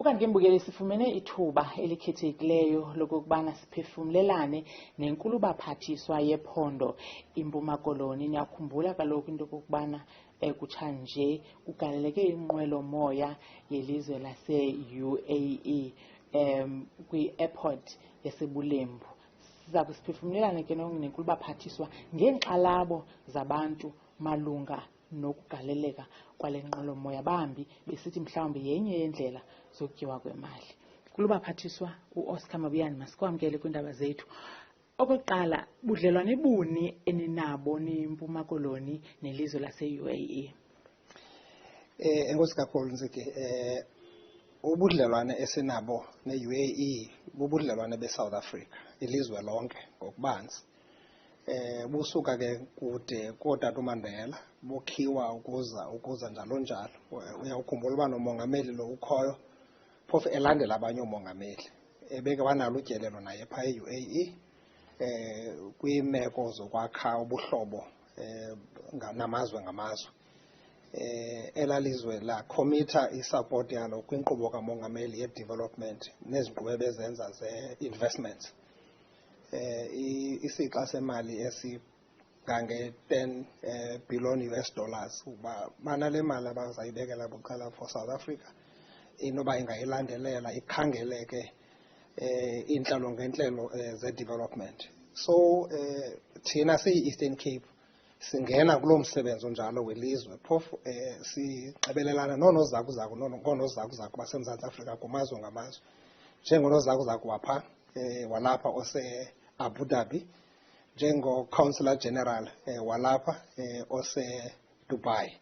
Ukanti ke mbukeli sifumene ithuba elikhethekileyo lokubana siphefumlelane neNkulubaphathiswa yephondo iMpuma Koloni. Niyakhumbula kaloku into yokubana kutshanje kugaleleke inqwelo moya yelizwe lase-UAE kwi-airport yaseBulembu. Siza kusiphefumlelane ke neNkulubaphathiswa ngeenxalabo zabantu malunga nokugaleleka kwale nqwelomoya, bambi besithi mhlawumbi yenye yeendlela zokutyiwa kwemali. Nkulubaphathiswa uOscar Mabuyane, masikwamkele kwiindaba zethu. Okokuqala, budlelwane buni eninabo niMpuma Koloni nelizwe lase-UAE? Enkosi kakhulu Nziki. Ubudlelwane esinabo ne-UAE bubudlelwane beSouth Africa, ilizwe lonke ngokubanzi. Busuka ke kude kootata uMandela, bukhiwa ukuza njalo njalo. Uyawukhumbula uba nomongameli lo ukhoyo phofu elandela abanye oomongameli, ebeke wanalo utyelelo naye phaa e-UAE kwiimeko zokwakha ubuhlobo namazwe ngamazwe. Elalizwe la khomitha isupport yalo kwinkqubo kamongameli ye-development nezinkqubo ebezenza ze-investments. Isixa semali esigange-10 billion US dollars uba banale mali abazayibekela bucala for South Africa inoba ingayilandelela ikhangeleke intlalo ngentlelo ze-development. So thina siyi-Eastern Cape singena kulo msebenzi onjalo welizwe, phofu sigqibelelana ngoonozakuzaku baseMzantsi Afrika kumazwe ngamazwe, njengonozakuzaku wapha walapha ose-Abu Dhabi, njengo-Consular General walapha ose-Dubai.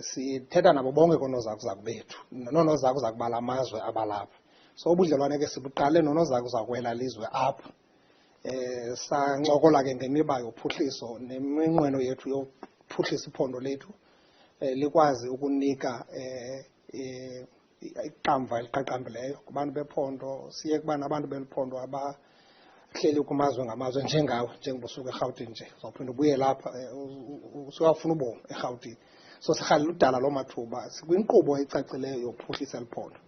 Sithetha nabo bonke koonozakuzaku bethu, noonozakuzaku bala mazwe abalapha. So ubudlelwane ke sibuqale nonozakuzaku wela lizwe apha. Sancokola ke ngemiba yophuhliso neminqweno yethu yophuhlisa iphondo lethu likwazi ukunika ikamva eliqaqambileyo kubantu bephondo. Siye kuba nabantu beliphondo abahleli kumazwe ngamazwe njengawe, njengobusuku eRhawutini nje uzawuphinda ubuye lapha usuyafuna ubomi eRhawutini. So sirhalela udala loo mathuba, sikwinkqubo ecacileyo yophuhlisa eliphondo.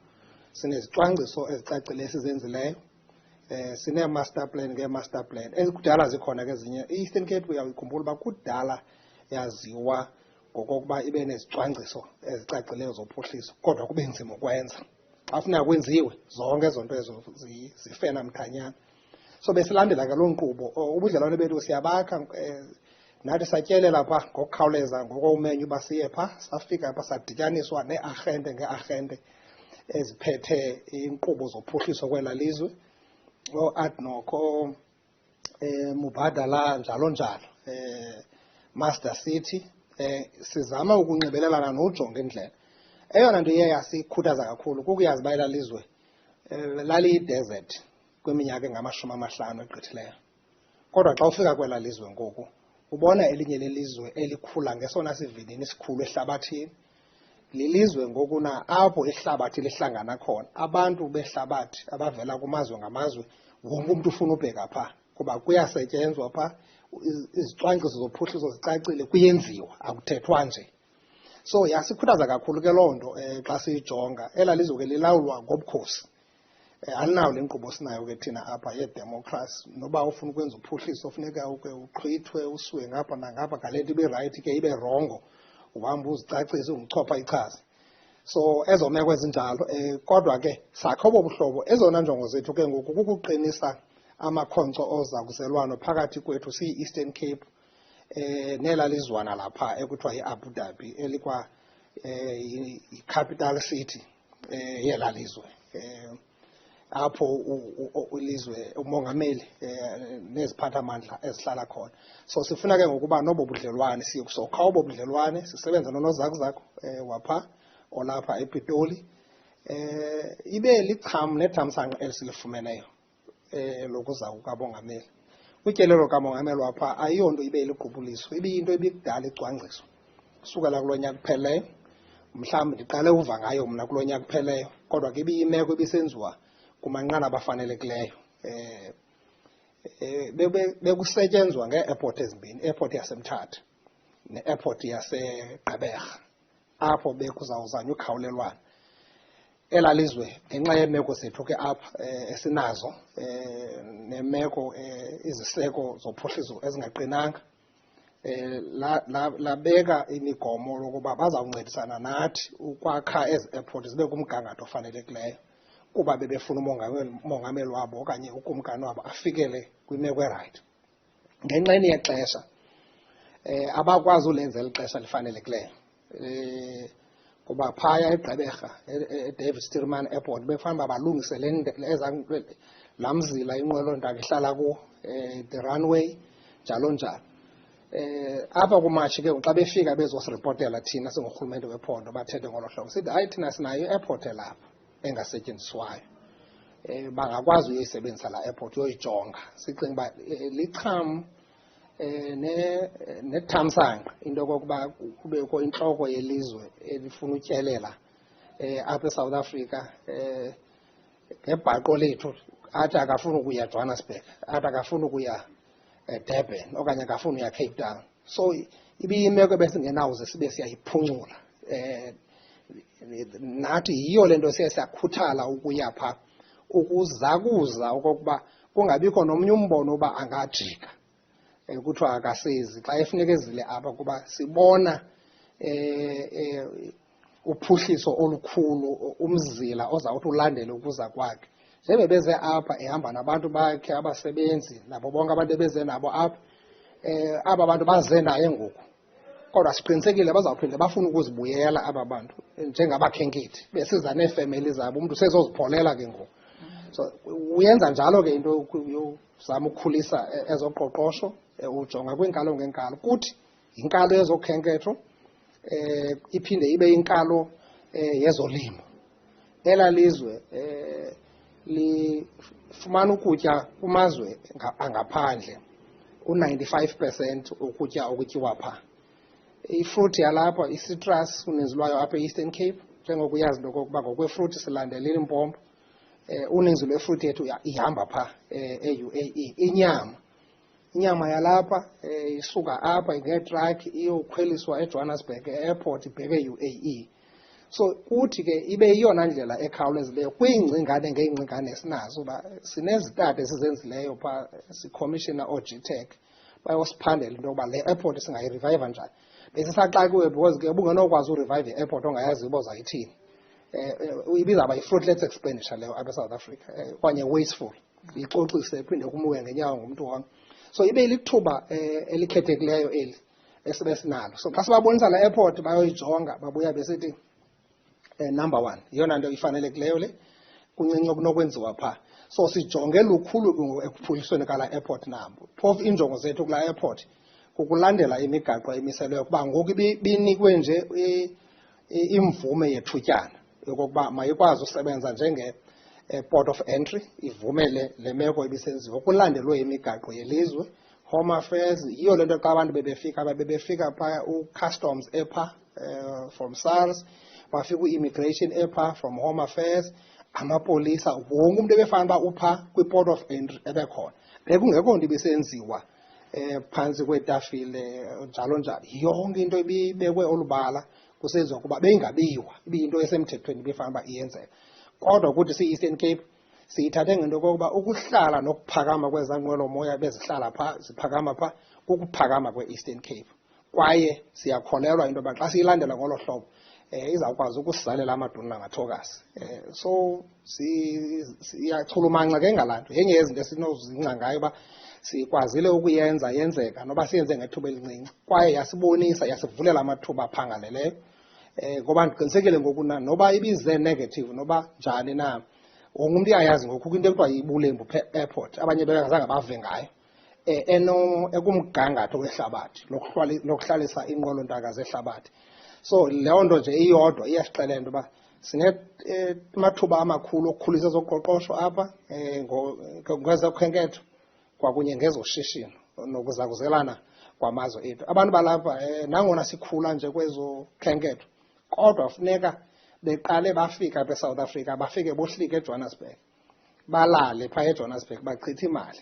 Sinezicwangciso ezicacileyo esizenzileyo, sine-master plan ngee-master plan ezikudala zikhona ke ezinye. I-Eastern Cape uyawukhumbula uba kudala yaziwa ngokokuba ibe nezicwangciso ezicacileyo zophuhliso, kodwa kube nzima ukwenza. Xa funeka kwenziwe zonke ezo nto ezo zifena mthanyana. So besilandela ke loo nkqubo. Ubudlelwane bethu siyabakha, nathi satyelela phaa ngokukhawuleza ngokomenyu uba siye phaa, safika phaa sadityaniswa nee-arhente ngee-arhente eziphethe iinkqubo zophuhliso kwela lizwe, o-Adnoko, Mubadala njalo njalo, Master City. Sizama ukunxibelelana nojonga indlela. Eyona nto iye yasikhuthaza kakhulu kukuyazi uba ela lizwe laliyi-desert kwiminyaka engama-50 egqithileyo. Kodwa xa ufika kwela lizwe ngoku ubona elinye lelizwe elikhula ngesona sivinini sikhulu ehlabathini. Lilizwe ngoku na apho ihlabathi lihlangana khona, abantu behlabathi abavela kumazwe ngamazwe, wonke umntu ufuna ubheka phaa kuba kuyasetyenzwa phaa, izicwangciso zophuhliso zicacile, kuyenziwa, akuthethwa nje. So yasikhuthaza kakhulu ke loo nto. Xa siyijonga ela lizwe ke lilawulwa ngobukhosi, alinayo le nkqubo sinayo ke thina apha yedemokhrasi. Noba ufuna ukwenza uphuhliso funeka uke uxhwithwe usuwe ngapha nangapha, ngale nto ibe rayithi ke ibe rongo, uhamba uzicacise unguchopha ichaza. So ezo meko ezinjalo, kodwa ke sakho obo buhlobo. Ezona njongo zethu ke ngoku kukuqinisa amakhonkco ozakuzelwano phakathi kwethu siyi-Eastern Cape nela lizwana lapha ekuthiwa yi-Abu Dhabi, elikwa yi-capital city yela lizwe, apho ilizwe umongameli neziphathamandla ezihlala khona. So sifuna ke ngokuba nobo budlelwane siyobusokha obo budlelwane, sisebenza nonozakuzaku wapha olapha ePitoli. Ibe licham nethamsanqa elisilifumeneyo lokuza kukamongameli. Utyelelo kamongameli wapha ayiyonto ibe iliqubuliso, ibiyinto ebikudala icwangciso kusukela kulo nyaka kupheleyo. Mhlawumbi ndiqale uva ngayo mna kulo nyaka kupheleyo, kodwa ke ibiyimeko ebisenziwa kumanqanaba afanelekileyo. Bekusetyenzwa ngee-airport ezimbini, i-airport yaseMthatha ne-airport yaseGqeberha, apho bekuzawuzanywa ukhawulelwana. elalizwe ngenxa yeemeko zethu ke apha esinazo neemeko iziseko zophuhliso ezingaqinanga labeka imigomo lokuba bazawuncedisana nathi ukwakha ezi airport zibe kumgangatho ofanelekileyo kuba bebefuna umongameli wabo okanye ukumkani wabo afikele kwimeko erayithi. Ngenxeni yexesha abakwazi ulenza eli xesha lifanelekileyo kuba phaya eGqeberha eDavid Stilman Airport befanele uba balungise laa mzila inqwelontaka ihlala kuwo, the runway njalo njalo. Apha kumatshi ke xa befika bezosiripotela thina singurhulumente wephondo bathethe ngolo hlobo sithi hayi thina sinayo i-airport elapha engasetyenziswayo, bangakwazi uyoyisebenzisa laa airport uyoyijonga. Sicinga uba licham nethamsanqa into yokokuba kubekho intloko yelizwe elifuna utyelela apha eSouth Africa ngebhaqo lethu, athi akafuni ukuya Johannesburg, athi akafuni ukuya Durban okanye akafuni uya Cape Town. So ibiyimeko ebesingenawuze sibe siyayiphuncula. Nathi yiyo le nto siye siyakhuthala ukuya phaa ukuzakuza okokuba kungabikho nomnye umbono uba angajika kuthiwa akasezi xa efuneka ezile apha kuba sibona uphuhliso olukhulu, umzila ozawuthi ulandele ukuza kwakhe. Njebe beze apha ehamba nabantu bakhe abasebenzi nabo bonke abantu ebeze nabo apha, aba bantu baze naye ngoku kodwa siqinisekile bazawuphinde bafuna ukuzibuyela aba bantu njengabakhenkethi besiza neefemeli zabo, umntu sezozipholela ke ngoku. So uyenza njalo ke into yozama ukukhulisa ezoqoqosho, ujonga kwiinkalo ngeenkalo. Kuthi yinkalo yezokhenketho, iphinde ibe yinkalo yezolimo. Ela lizwe lifumana ukutya kumazwe angaphandle, u-95% ukutya okutyiwa phaa. Ifruthi yalapha, i-citrus, uninzi lwayo apha e-Eastern Cape, njengokuyazi into okokuba ngokwefruthi silandela iLimpopo. Uninzi lwefruthi yethu ihamba phaa e-UAE. Inyama yalapha isuka apha ngeetrakhi iyokhweliswa eJohannesburg airport ibheke UAE. So kuthi ke ibe yiyona ndlela ekhawulezileyo kwiingcingane ngeengcingane esinazo uba sinezitate esizenzileyo phaa, sikhomishina ooGTEC bayosiphandela into yokuba le airport singayirivayiva njani. Besisaxakiwe because ke ubungenokwazi urivayiva i-airport ongayaziyo uba uzayithini. Ibizawuba yi-fruitless expenditure leyo apha eSouth Africa okanye wasteful, ixoxise iphinde kumuke ngenyawo ngumntu wonke. So ibe lithuba elikhethekileyo eli esibe sinalo. So xa sibabonisa le airport bayoyijonga babuya besithi number one yiyona nto ifanelekileyo le, kuncinci okunokwenziwa phaa. So sijonge lukhulu ekuphuhlisweni kalaa airport nabo. Phofu iinjongo zethu kulaa airport kukulandela imigaqo emiselweyo kuba ngoku binikwe nje imvume yethutyana yokokuba mayikwazi usebenza njenge-port of entry, ivumele le meko ibisenziwa kulandelwe imigaqo yelizwe. Home Affairs yiyo le nto xa abantu bebefika phaya, u-customs epha from SARS, bafika u-immigration epha from Home Affairs, amapolisa, wonke umntu ebefana uba upha kwi-port of entry ebekhona. Bekungekho nto ibisenziwa phantsi kwetafile njalo njalo. Yonke into ibibekwe olubala kusenziwa kuba beyingabiwa, ibiyinto esemthethweni ibifana uba iyenzeka. Kodwa kuthi si-Eastern Cape siyithathe ngento yokokuba ukuhlala nokuphakama kwezaa nqwelomoya bezihlala phaa ziphakama phaa kukuphakama kwe-Eastern Cape. Kwaye siyakholelwa into yoba xa siyilandela ngolo hlobo izawukwazi ukusizalela amaduna nangathokasi. So siyachulumanca ke ngalaa nto. Yenye yezinto esinozingca ngayo uba sikwazile ukuyenza yenzeka noba siyenze ngethuba elincinci, kwaye yasibonisa, yasivulela amathuba aphangaleleyo. Ngoba ndiqinisekile ngoku noba ibize negative noba njani na, wonke umntu uyayazi ngoku into ekuthiwa yibulembu airport, abanye bengazange bave ngayo, ekumgangatho wehlabathi lokuhlalisa iinqwelontaka zehlabathi. So leyo nto nje iyodwa iyasixelela into yoba sinemathuba amakhulu okukhulisa ezoqoqosho apha ngezokhenketho kwakunye ngezoshishino nokuzakuzelana kwamazwe ethu. Abantu balapha nangona sikhula nje kwezokhenketho kodwa funeka beqale bafika apha eSouth Africa, bafike bohlike eJohannesburg, balale phaa eJohannesburg, bachithe imali,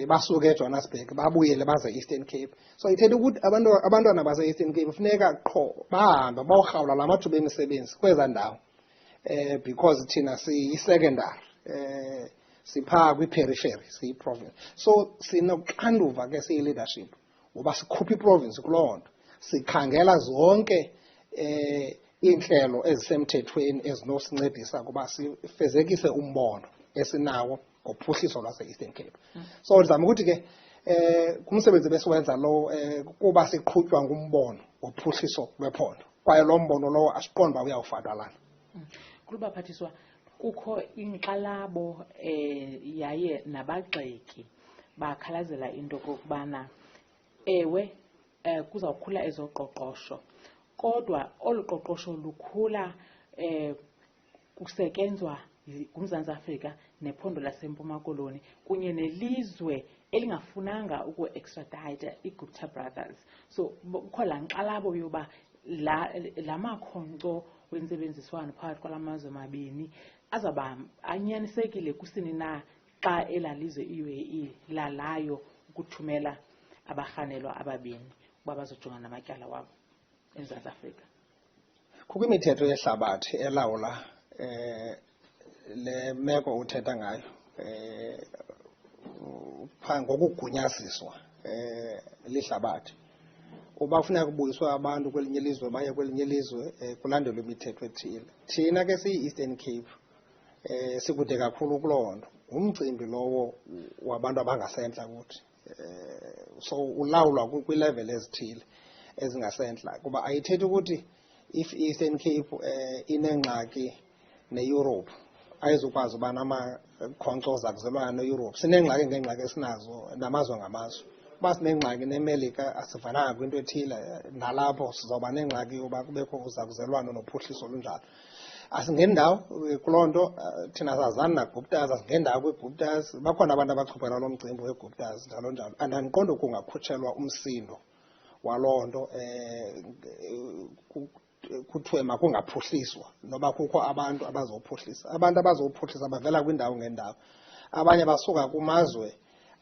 basuke eJohannesburg babuyele baze Eastern Cape. So ithetha ukuthi abantwana base-Eastern Cape funeka qho bahambe bayorhawula la mathuba emisebenzi kwezaa ndawo because thina siyi-secondary, siphaa kwi-periphery, siyi-province. So sinoxanduva ke siyi-leadership ngoba sikhupha iprovince kuloo nto, sikhangela zonke iinhlelo ezisemthethweni ezinosincedisa ukuba sifezekise umbono esinawo ngophuhliso lwase-Eastern Cape. So ndizama ukuthi ke kumsebenzi besiwenza lo kuba siqhutywa ngumbono wophuhliso lwephondo, kwaye lo mbono lowo asiqonda uba uyawufatalana. NgoLwesibaphathiswa kukho inkxalabo yaye nabagxeki bakhalazela into kokubana ewe kuzawukhula ezoqoqosho, kodwa olu qoqosho lukhula kusetyenzwa nguMzantsi Afrika nephondo laseMpuma Koloni kunye nelizwe elingafunanga uku-extradite iGupta brothers. So kukho laa nkxalabo yoba la makhonkco wentsebenziswano phakathi kwala mazwe mabini azawuba anyanisekile kusini na xa elalizwe i-UAE lalayo ukuthumela abarhanelwa ababini uba bazojongana namatyala wabo eMzantsi Afrika. Kukho imithetho yehlabathi elawula le meko uthetha ngayo ngokugunyaziswa lihlabathi. Uba kufuneka kubuyiswa abantu kwelinye ilizwe baye kwelinye ilizwe kulandelwe imithetho ethile. Thina ke siyi-Eastern Cape sikude kakhulu kuloo nto, ngumcimbi lowo wabantu abangasentla kuthi. So ulawulwa kwilevel ezithile ezingasentla, kuba ayithethi ukuthi if Eastern Cape inengxaki ne-Europe ayizukwazi uba namakhonkco zakuzalwana ne-Europe. Sinengxaki ngeengxaki esinazo namazwe ngamazwe. Uba sinengxaki neMelika asivananga kwinto ethile, nalapho sizawuba nengxaki yoba kubekho uzakuzelwano nophuhliso olunjalo. Asingendawo kuloo nto, thina sazana naGuptas, asingendawo kwiGuptas. Bakhona abantu abachuphela lo mcimbi weGuptas njalo njalo, and andiqondi kungakhutshelwa umsindo waloo nto kuthiwe makungaphuhliswa noba kukho abantu abazophuhlisa. Abantu abazophuhlisa bavela kwindawo ngendawo. Abanye basuka kumazwe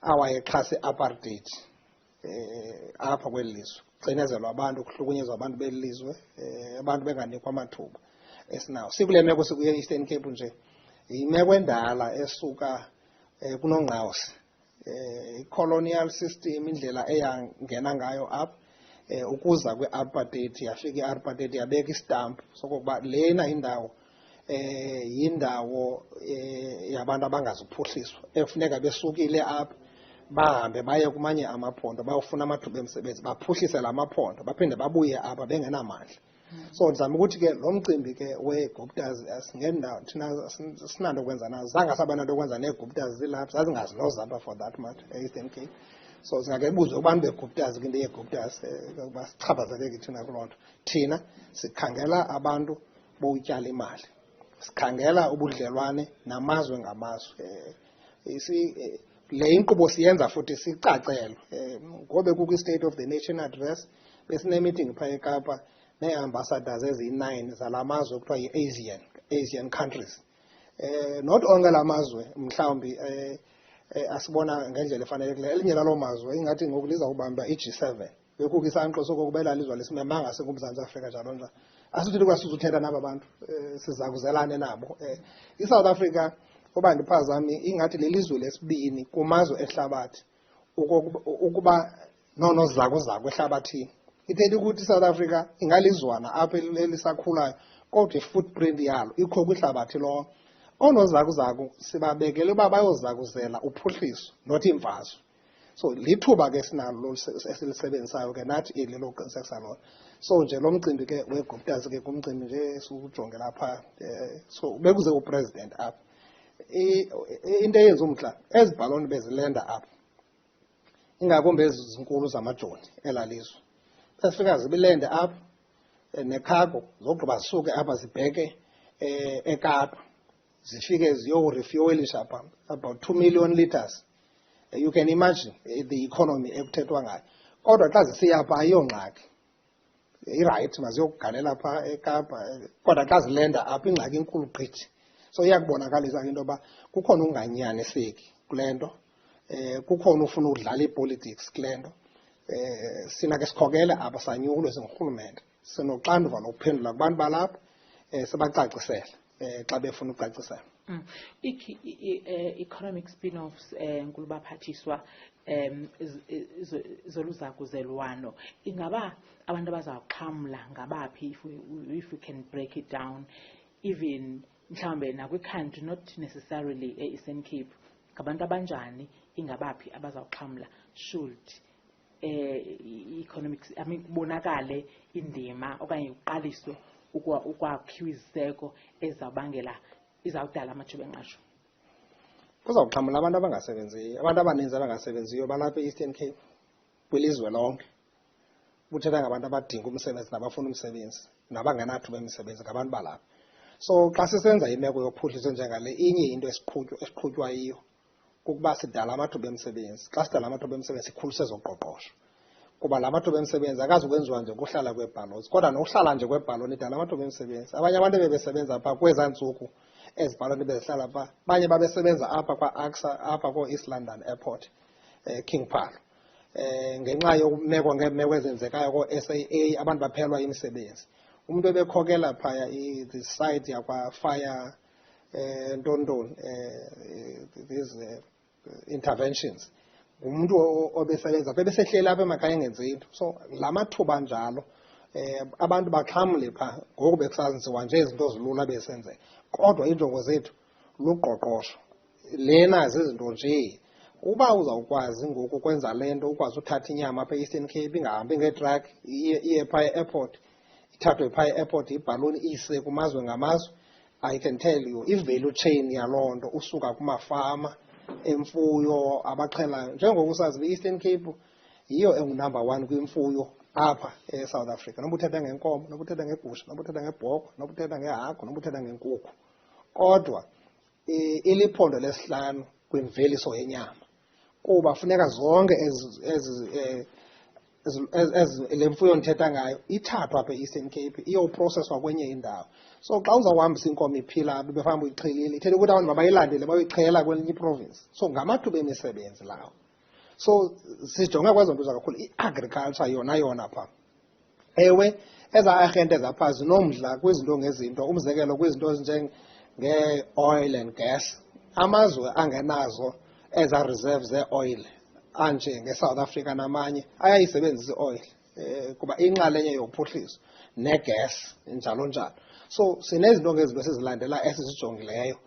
awayexhasa i-apartheid apha kweli lizwe, kucinezelwa abantu, kuhlukunyezwa abantu beli lizwe, abantu benganikwa amathuba esinawo. Sikule meko sikuye Eastern Cape nje, yimeko endala esuka kunongqawusi, i-colonial system, indlela eyangena ngayo apha ukuza kwe-apartheid, yafika i-apartheid yabeka istampu sokokuba lena indawo yindawo yabantu abangazuphuhliswa, ekufuneka besukile apha bahambe baye kumanye amaphondo bayofuna amathuba emisebenzi, baphuhlise la maphondo, baphinde babuye apha bengenamandla. So ndizama ukuthi ke lo mcimbi ke weGuptas asingendawo, thina sinanto kwenza nazo, zange sabananto kwenza neeGuptas zilapha, zazingazinozapha for that matter e-Eastern Cape. So singakebuzwe kubantu beGuptas ke into yeGuptas ukuba sichaphazeleke thina kuloo nto. Thina sikhangela abantu bokutyala imali, sikhangela ubudlelwane namazwe ngamazwe. Le inkqubo siyenza futhi sicacelwe ngobe kukho i-State of the Nation address, besine-meeting phaa eKapa nee-ambassadors eziyi-9 zala mazwe kuthiwa yi-Asian countries. Not onke la mazwe mhlawumbi asibona ngendlela efanelekileyo. Elinye laloo mazwe ingathi ngoku lizawubamba i-G7, bekukho isankxo sokokuba elalizwe lisimemanga singuMzantsi Afrika njalo njalo. Asithethi ukuba sizuthetha naba bantu, sizakuzelane nabo. ISouth Africa uba ndiphazami ingathi lilizwe lesibini kumazwe ehlabathi ukuba nonozakuzaku ehlabathini. Ithethi ukuthi iSouth Africa ingalizwana apha elisakhulayo, kodwa i-footprint yalo ikho kwihlabathi lonke. Oonozakuzaku sibabekele uba bayozakuzela uphuhliso, not imfazwe. So lithuba ke sinalo esilisebenzisayo ke nathi eli lokuqinisekisa lona. So nje lo mcimbi ke weGuptas ke kumcimbi nje siwujongela apha, so bekuze upresident apha. Into eyenza umdla, ezi bhaloni bezilenda apha, ingakumbi ezi zinkulu zamajoni elalizwe, bezifika zibilende apha necargo zogqiba zisuke apha zibheke eKapa, zifike ziyorefuelisha pha about 2 million liters. You can imagine the economy ekuthethwa ngayo. Kodwa xa zisiya pha ayiyongxaki, irayithi maziyokugalela pha eKapa, kodwa xa zilenda apha ingxaki inkulu gqithi. So iyakubonakalisa into yoba kukhona ukunganyaniseki kule nto, kukhona ufuna ukudlala ipolitics kule nto. Sina ke sikhokele apha sanyulwe singurhulumente, sinoxanduva lokuphendula kubantu balapha, sibacacisele xa befuna ucacisela. Economic spin-offs NgoLwesibini zoluzakuzelwano ingaba abantu abazawuxhamla ngabaphi if we can break it down even mhlawumbe nakwi-country not necessarily e-Eastern Cape ngabantu abanjani ingabaphi abazawuxhamla should economics kubonakale indima okanye uqaliswe ukwakhiwa iziseko izawudala amathuba engqesho. Kuzawuxhamla abantu abangasebenziyo, abantu abaninzi abangasebenziyo balapha e-Eastern Cape kwilizwe lonke. Kuthetha ngabantu abadinga umsebenzi nabafuna umsebenzi nabangenathuba emisebenzi ngabantu balapha. So xa sisenza imeko yophuhliso njengale, inye into esiqhutywa yiyo kukuba sidala amathuba emisebenzi. Xa sidala amathuba emisebenzi sikhulise ezoqoqosho, kuba la mathuba emisebenzi akazukwenziwa nje ukuhlala kwebhaloni, kodwa nokuhlala nje kwebhaloni idala amathuba emisebenzi. Abanye abantu bebesebenza pha kwezaa ntsuku ezibhaloni bezihlala pha, abanye babesebenza apha kwa-AXA apha ko-East London Airport, King Phalo. Ngenxa yomeko ngeemeko ezenzekayo ko-SAA abantu baphelwa imisebenzi. Umuntu ebekhokela phaya the site yakwa-fire ntontoni these interventions umuntu obesebenza bebesehleli apha emakhaya engenzi into. So la mathuba njalo abantu baxhamle pha ngoku bekusazenziwa nje izinto zilula besenzeka, kodwa iinjongo zethu luqoqosho. Lena zizinto nje uba uzawukwazi ngoku ukwenza le nto, ukwazi uthatha inyama apha e-Eastern Cape ingahambi ngeetrak iye phaya e-airport, ithathwe phaya e-airport ibhaloni ise kumazwe ngamazwe. I can tell you i-value chain yaloo nto usuka kumafama emfuyo abaxhelayo. Njengoku usazi i-Eastern Cape yiyo engunumber 1 kwimfuyo apha eSouth Africa. Noba uthetha ngenkomo, noba uthetha ngegusha, noba uthetha ngebhokhwe, noba uthetha ngehagu, noba uthetha ngenkukhu. Kodwa iliphondo lesihlanu kwimveliso yenyama, kuba funeka zonke le mfuyo ndithetha ngayo ithathwa apha e-Eastern Cape iyoprocesswa kwenye indawo. So xa uzawuhambisa inkomo iphila bebefahambe uyiqhelile, ithetha ukuthi abantu mabayilandele bayoyixhela kwelinye iprovince. So ngamathuba emisebenzi lawo. So sijonga kwezo nto kakhulu i-agriculture yona pha. Ewe eza arhente zapha zinomdla kwizinto ngezinto, umzekelo kwizinto ezinjenge-oil and gas. Amazwe angenazo eza reserves ze-oil anje ngeSouth Africa namanye ayayisebenzisa i-oil kuba inxalenye yophuhliso negas njalo njalo. So sinezinto ngezinto esizilandela esizijongileyo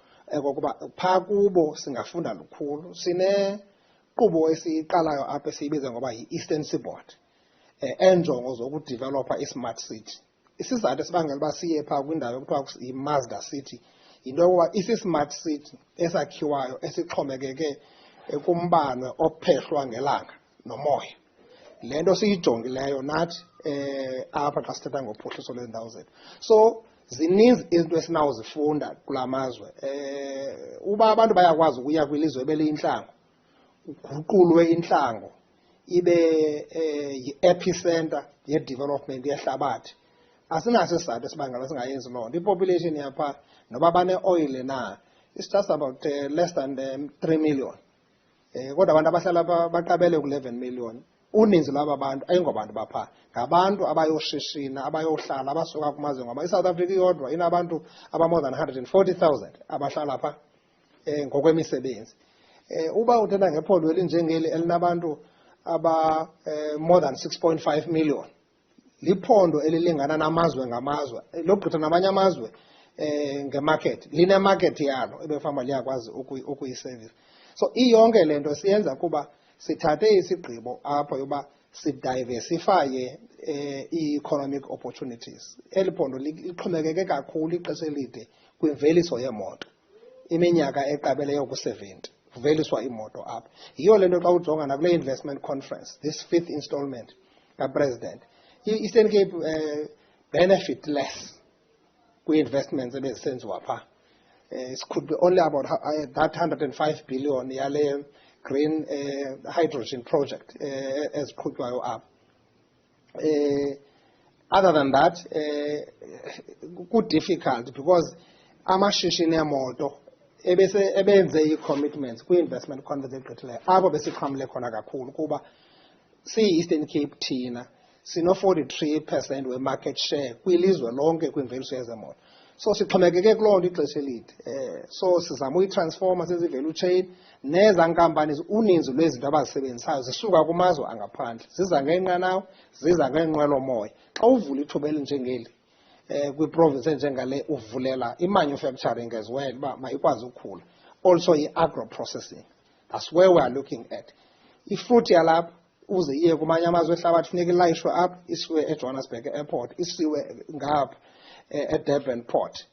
kokuba phaa kubo singafunda lukhulu. Sinenkqubo esiyiqalayo apha esiyibiza ngoba yi-Eastern Seaboard enjongo zokudevelopha i-smart city. Isizathu esibangela uba siye phaa kwindawo ekuthiwa yi-Mazda City yinto yokuba isi-smart city esakhiwayo esixhomekeke kumbane ophehlwa ngelanga nomoya. Le nto siyijongileyo nathi apha xa sithetha ngophuhliso lweendawo zethu. So zininzi izinto esinawuzifunda kula mazwe. Uba abantu bayakwazi ukuya kwilizwe ebeliyintlango, uguqulwe intlango ibe yi-epicenter ye-development yehlabathi, asinaso isizathu esibangela singayenzi loo nto. Ipopulation yapha noba bane-oil na, it's just about less than 3 million. Kodwa abantu abahlala pha baqabele ku-11 million. Uninzi lwaba bantu ayingobantu bapha, ngabantu abayoshishina, abayohlala, abasuka kumazwe ngoba iSouth Africa iyodwa inabantu more than 140,000 abahlala pha ngokwemisebenzi. Uba uthetha ngephondo elinjengeli elinabantu more than 6.5 million, liphondo elilingana namazwe ngamazwe, logqitha namanye amazwe ngemarket, linemarket yalo ebefama liyakwazi ukuyiservice. So iyonke le nto siyenza kuba sithathe isigqibo apha yoba sidiversifye i-economic opportunities. Eli phondo lixhomekeke kakhulu ixesha elide kwimveliso yeemoto, iminyaka eqabeleyo ku-70 kuveliswa iimoto apha. Yiyo le nto xa ujonga nakule investment conference, this 5th installment kapresident, i-Eastern Cape benefit less kwi-investments ebezisenziwa phaa. It could be only about that 105 billion yale green hydrogen project eziqhutywayo apha. Other than that, difficult because amashishini emoto ebenze ii-commitments kwi-investment conference egqithileyo apho besixhamle khona kakhulu kuba siyi-Eastern Cape thina sino-43% we-market share kwilizwe lonke kwimveliso yezemoto. So sixhomekeke kuloo nto ixesha elide. So sizama uyitransforma sezi-value chain neza nkampani uninzi lwezinto abazisebenzisayo zisuka kumazwe angaphandle. Ziza ngeenqanawa, ziza ngeenqwelomoya. Xa uvula ithuba elinjengeli kwiprovince enjengale uvulela i-manufacturing as well uba mayikwazi ukukhula. Also i-agro-processing. That's where we are looking at. Ifruit yalapha uze iye kumanye amazwe ehlabathi funeka ilayishwe apha isiwe eJohannesburg Airport, isiwe ngapha eDurban Port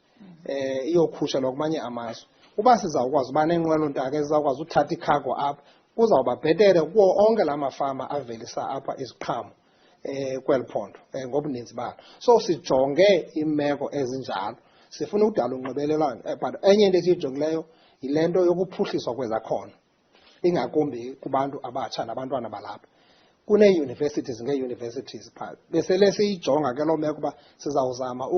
iyokhutshelwa kumanye amazwe. Uba sizawukwazi uba neenqwelontaka ezizawukwazi uthatha icargo apha kuzawuba bhetere kuwo onke la mafama avelisa apha iziqhamo kweli phondo ngobuninzi balo. So sijonge imeko ezinjalo, sifuna ukudala unxibelelwano. But enye into esiyijongileyo yile nto yokuphuhliswa kwezakhono, ingakumbi kubantu abatsha nabantwana balapha. Kunee-universities ngee-universities phaa. Besele siyijonga ke loo meko uba sizawuzama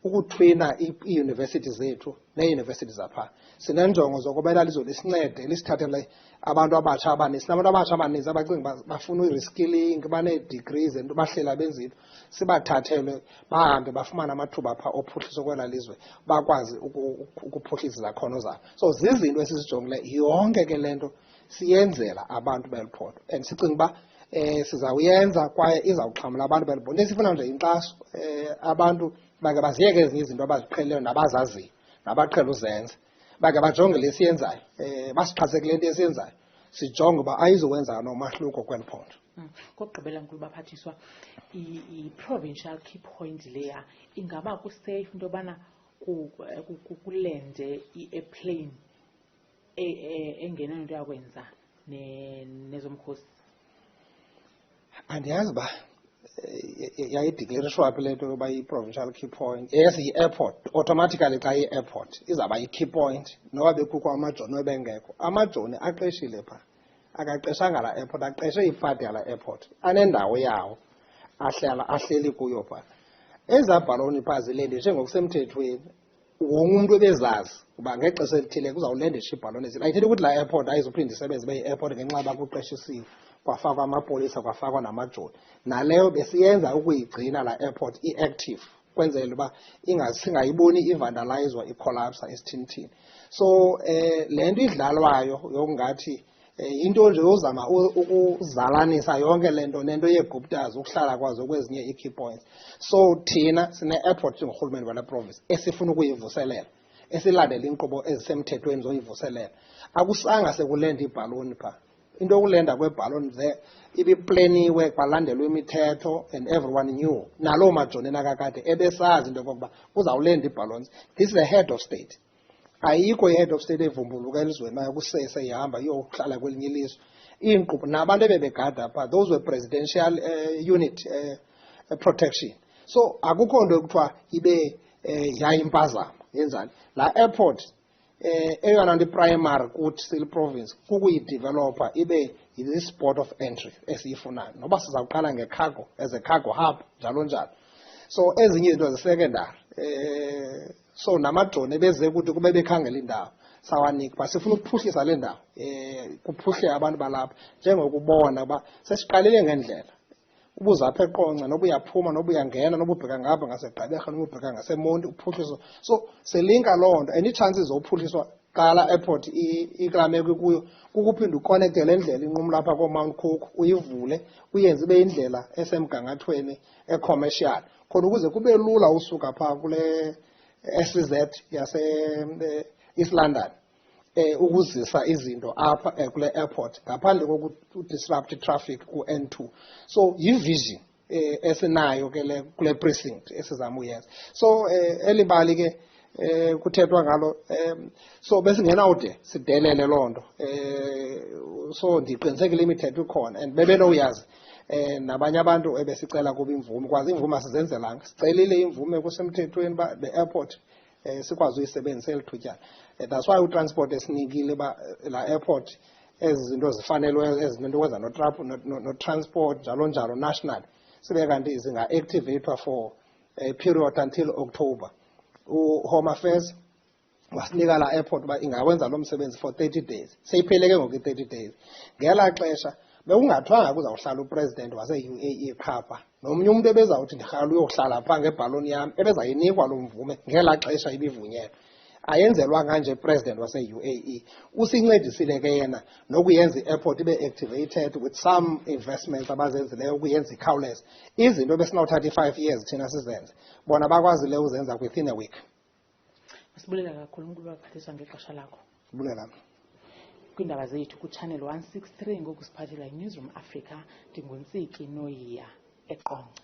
ukuthwina ii-university zethu nee-university zaphaa. Sineenjongo zokuba lizo lisincede lisithathele abantu abatsha abaninzi. Sinabantu abatsha abaninzi abacinga bafuna i-reskilling, banee-degrees and bahlela benza into. Sibathathele bahambe bafumane amathuba phaa ophuhliso kwela lizwe, bakwazi ukuphuhlisa izakhono zabo. So zizinto esizijongileyo, yonke ke le nto siyenzela abantu beli phondo. And sicinga uba sizawuyenza kwaye izawuxhamla abantu beli phondo. Esifuna nje inkxaso, abantu bake baziyeke ezinye izinto abaziqhelileyo nabazaziyo nabaqhela uzenza, bake bajonge le siyenzayo, basixhase kule nto esiyenzayo, sijonge uba ayizowenza nomahluko kweli phondo. Kokugqibela NgoLwesibini, i-provincial key point leya ingaba kusafe into yobana kulende i-airplane engenanto yakwenza nezomkhosi? Andiyazi uba yayideclarishwa phi le nto yoba yi-provincial key point. Yes, yi-airport. Automatically xa yi-airport izawuba yi-key point noba bekukho amajoni ebengekho. Amajoni aqeshile phaa, akaqeshanga la airport, aqeshe ifadi yala airport, anendawo yawo ahleli kuyo phaa. Ezaa bhaloni phaa zilende njengokusemthethweni, wonke umntu ebezazi uba ngexesha elithile kuzawulendisha iibhaloni ezile. Ayithethi ukuthi la airport ayizuphinde isebenze ibe yi-airport ngenxa yoba kuqeshisiwe, kwafakwa amapolisa, kwafakwa namajoni. Naleyo besiyenza ukuyigcina la airport i-active kwenzela uba singayiboni ivandalizwa, icollapsa esithini-thini. So le nto idlalwayo yokungathi into nje yozama ukuzalanisa yonke le nto nento yeeguptas ukuhlala kwazo kwezinye ii-key points. So thina sine-airport njengorhulumente wale province esifuna ukuyivuselela, esilandela inkqubo ezisemthethweni zoyivuselela. Akusanga sekulenda ibhaloni phaa. Into yokulenda kweebhaloni ibipleniwe kwalandelwa imithetho and everyone knew. Naloo majoni nakakade ebesazi into yokokuba uzawulenda ibhaloni. This is a head of state. Ayikho i-head of state evumbuluka elizweni maya kusese ihamba iyohlala kwelinye ilizwe. Iinkqubo nabantu ebebegada phaa, those were presidential unit protection. So akukho nto ekuthiwa ibe yayimpazamo yenzani. La airport eyona nto primary kuthi sili-province kukuyidevelopa ibe yi-sport of entry esiyifunayo. Noba sizawuqala ngecargo, as a cargo hub, njalo njalo. So ezinye izinto zisecondary. So namajoni ebeze ukuthi kube bekhangela indawo sawanika uba sifuna ukuphuhlisa le ndawo, kuphuhle abantu balapha njengokubona uba sesiqalile ngendlela. Ubuza apha eQonce noba uyaphuma noba uyangena noba ubheka ngapha ngaseGqeberha noba ubheka ngaseMonti uphuhliso. So silinka loo nto, and ii-chances zophuhliswa xa la airport iklameko kuyo kukuphinda ukonekte le ndlela inqumla apha kooMount Cook, uyivule uyenze ibe yindlela esemgangathweni e-commercial khona ukuze kube lula usuka phaa kule SZ yase-East London ukuzisa izinto apha kule airport ngaphandle kokudisrupt traffic ku-N2. So yivision esinayo ke kule precinct esizama uyenza. So elibali ke kuthethwa ngalo, so besingenawude sidelele loo nto. So ndiqinisekile imithetho ikhona and bebenowuyazi nabanye abantu ebesicela kuba imvume, kwazi imvume asizenzelanga. Sicelile imvume kusemthethweni uba the airport sikwazi uyisebenzisa elithutyana. That's why utransport esinikile uba la airport ezi zinto zifanelwe ezinto kwenza no-transport njalo njalo national sibe kanti zinga-activatwa for a period until October. Home Affairs wasinika la airport uba ingawenza lo msebenzi for 30 days. Seyiphele ke ngoku i-30 days. Ngela xesha bekungathwanga kuzawuhlala upresident wase-UAE phapha nomnye umuntu ebezawuthi ndirhala uyohlala phaa ngebhaloni yam ebezayinikwa lo mvume ngelaa xesha ibivunyelwe. Ayenzelwanga nje president wase-UAE. Usincedisile ke yena nokuyenza i-airport ibe activated with some investments abazenzileyo ukuyenza ikhawuleze. Izinto ebesinawuthatha i-5 years thina sizenze bona bakwazile uzenza within a week. Sibulela kakhulu uNkulubaphathiswa ngexesha lakho. Sibulela. Kwiindaba zethu kuchannel 163 ngoku siphathela iNewsroom Africa ndinguntsiki Noyiya eQonce.